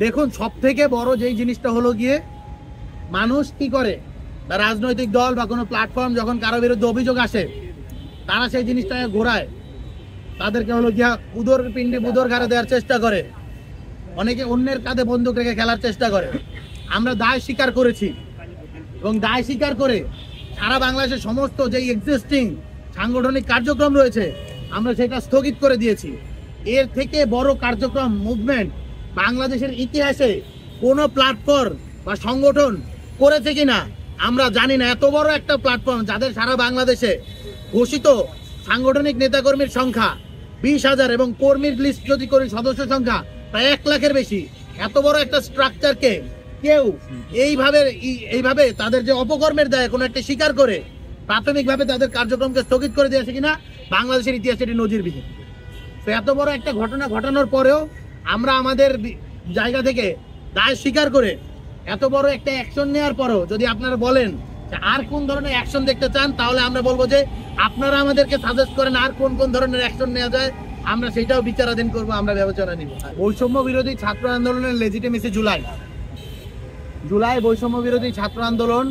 দেখুন, সব থেকে বড় যেই জিনিসটা হলো গিয়ে, মানুষ কি করে, বা রাজনৈতিক দল বা কোনো প্ল্যাটফর্ম যখন কারো বিরুদ্ধে অভিযোগ আসে, তারা সেই জিনিসটাকে ঘোরায়, তাদেরকে হলো গিয়া উদর পিণ্ডে বুদর ঘাড়ে দেওয়ার চেষ্টা করে, অনেকে অন্যের কাঁধে বন্দুক রেখে খেলার চেষ্টা করে। আমরা দায় স্বীকার করেছি এবং দায় স্বীকার করে সারা বাংলাদেশের সমস্ত যেই এক্সিস্টিং সাংগঠনিক কার্যক্রম রয়েছে আমরা সেটা স্থগিত করে দিয়েছি। এর থেকে বড় কার্যক্রম মুভমেন্ট বাংলাদেশের ইতিহাসে কোনো প্ল্যাটফর্ম বা সংগঠন করেছে কিনা আমরা জানি না। এত বড় একটা প্ল্যাটফর্ম যাদের সারা বাংলাদেশে ঘোষিত সাংগঠনিক নেতাকর্মীর সংখ্যা 20,000 এবং কর্মীর লিস্ট যদি করি সদস্য সংখ্যা প্রায় 1 লাখের বেশি, এত বড় একটা স্ট্রাকচারকে কেউ এইভাবে তাদের যে অপকর্মের দায় কোনো একটা স্বীকার করে প্রাথমিকভাবে তাদের কার্যক্রমকে স্থগিত করে দিয়েছে কিনা বাংলাদেশের ইতিহাসে এটি নজিরবিহীন। তো এত বড় একটা ঘটনা ঘটানোর পরেও আমরা আমাদের জায়গা থেকে দায় স্বীকার করে এত বড় একটা অ্যাকশন নেওয়ার পরেও যদি আপনারা বলেন যে আর কোন ধরনের অ্যাকশন দেখতে চান, তাহলে আমরা বলবো যে আপনারা আমাদেরকে সাজেস্ট করেন আর কোন কোন ধরনের অ্যাকশন নেওয়া যায়, আমরা সেটাও বিচারাধীন করবো, আমরা বিবেচনা নিব। বৈষম্য বিরোধী ছাত্র আন্দোলনের লেজিটিমেসি জুলাই বৈষম্য বিরোধী ছাত্র আন্দোলন,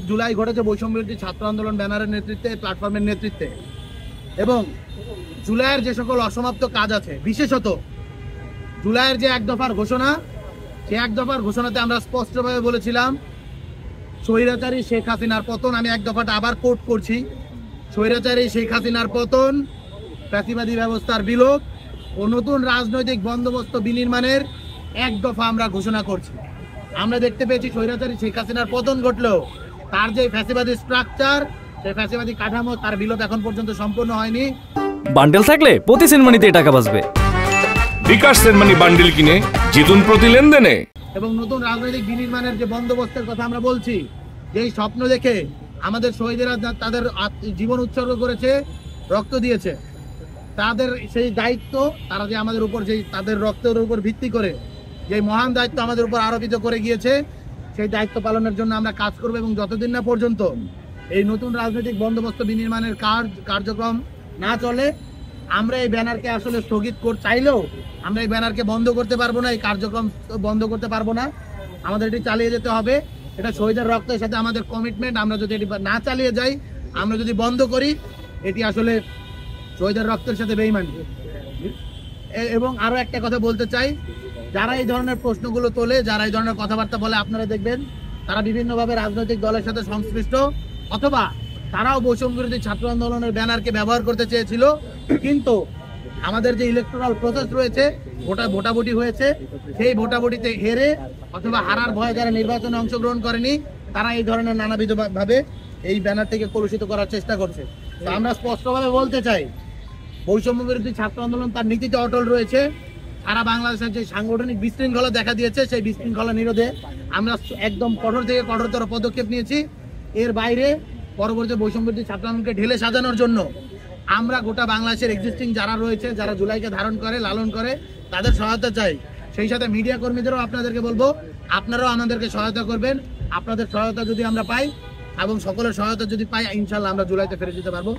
জুলাই ঘটেছে বৈষম্য বিরোধী ছাত্র আন্দোলন ব্যানারের নেতৃত্বে, প্ল্যাটফর্মের নেতৃত্বে, এবং জুলাইয়ের যে সকল অসমাপ্ত কাজ আছে, বিশেষত জুলাইয়ের যে 1 দফার ঘোষণা, সেই 1 দফার ঘোষণাতে আমরা স্পষ্টভাবে বলেছিলাম স্বৈরাচারী শেখ হাসিনার পতন, আমি 1 দফাটা আবার কোট করছি, স্বৈরাচারী শেখ হাসিনার পতন, ফ্যাসিবাদী ব্যবস্থার বিলোপ ও নতুন রাজনৈতিক বন্দোবস্ত বিনির্মাণের 1 দফা আমরা ঘোষণা করছি। আমরা দেখতে পেয়েছি স্বৈরাচারী শেখ হাসিনার পতন ঘটলেও তার যে ফ্যাসিবাদী স্ট্রাকচার, সেই ফ্যাসিবাদী কাঠামো, তার বিলোপ এখন পর্যন্ত সম্পূর্ণ হয়নি। বান্ডেল থাকলে প্রতি সেনমানিতে টাকা বাঁচবে। বিকাশ সেনমানি বান্ডেল কিনে জিতুন প্রতি লেনদেনে। এবং নতুন রাজনৈতিক বিনির্মাণের যে বন্দোবস্তের কথা আমরা বলছি, যেই স্বপ্ন দেখে আমাদের শহীদেরা তাদের জীবন উৎসর্গ করেছে, রক্ত দিয়েছে, তাদের সেই দায়িত্ব তারা যে আমাদের উপর যেই তাদের রক্তের উপর ভিত্তি করে যে মহান দায়িত্ব আমাদের উপর আরোপিত করে গিয়েছে, সেই দায়িত্ব পালনের জন্য আমরা কাজ করব। এবং যতদিন না পর্যন্ত এই নতুন রাজনৈতিক বন্দোবস্ত বিনির্মাণের কার্যক্রম না চলে, আমরা এই ব্যানারকে আসলে স্থগিত চাইলেও আমরা এই ব্যানারকে বন্ধ করতে পারবো না, এই কার্যক্রম বন্ধ করতে পারবো না, আমাদের এটি চালিয়ে যেতে হবে। এটা শহীদের রক্তের সাথে আমাদের কমিটমেন্ট। আমরা যদি এটি না চালিয়ে যাই, আমরা যদি বন্ধ করি, এটি আসলে শহীদের রক্তের সাথে বেইমানি। এবং আরো একটা কথা বলতে চাই, যারা এই ধরনের প্রশ্নগুলো তোলে, যারা এই ধরনের কথাবার্তা বলে, আপনারা দেখবেন তারা বিভিন্নভাবে রাজনৈতিক দলের সাথে সংশ্লিষ্ট, অথবা তারাও বৈষম্য বিরোধী ছাত্র আন্দোলনের ব্যানারকে ব্যবহার করতে চেয়েছিল, কিন্তু আমাদের যে ইলেকটোরাল প্রসেস রয়েছে, ভোটাভুটি হয়েছে, সেই ভোটাভুটিতে হেরে অথবা হারার ভয়ে যারা নির্বাচনে অংশগ্রহণ করেনি, তারা এই ধরনের নানাবিধ ভাবে এই ব্যানার থেকে কলুষিত করার চেষ্টা করছে। তো আমরা স্পষ্টভাবে বলতে চাই, বৈষম্য বিরোধী ছাত্র আন্দোলন তার নীতিতে অটল রয়েছে। সারা বাংলাদেশের যে সাংগঠনিক বিশৃঙ্খলা দেখা দিয়েছে, সেই বিশৃঙ্খলা নিরোধে আমরা একদম কঠোর থেকে কঠোরতর পদক্ষেপ নিয়েছি। এর বাইরে পরবর্তী বৈষম্য বিরোধী ছাত্র আন্দোলনকে ঢেলে সাজানোর জন্য আমরা গোটা বাংলাদেশের এক্সিস্টিং যারা রয়েছে, যারা জুলাইকে ধারণ করে, লালন করে, তাদের সহায়তা চাই। সেই সাথে মিডিয়া কর্মীদেরও আপনাদেরকে বলবো, আপনারাও আমাদেরকে সহায়তা করবেন। আপনাদের সহায়তা যদি আমরা পাই এবং সকলের সহায়তা যদি পাই, ইনশাল্লাহ আমরা জুলাইতে ফিরে যেতে পারবো।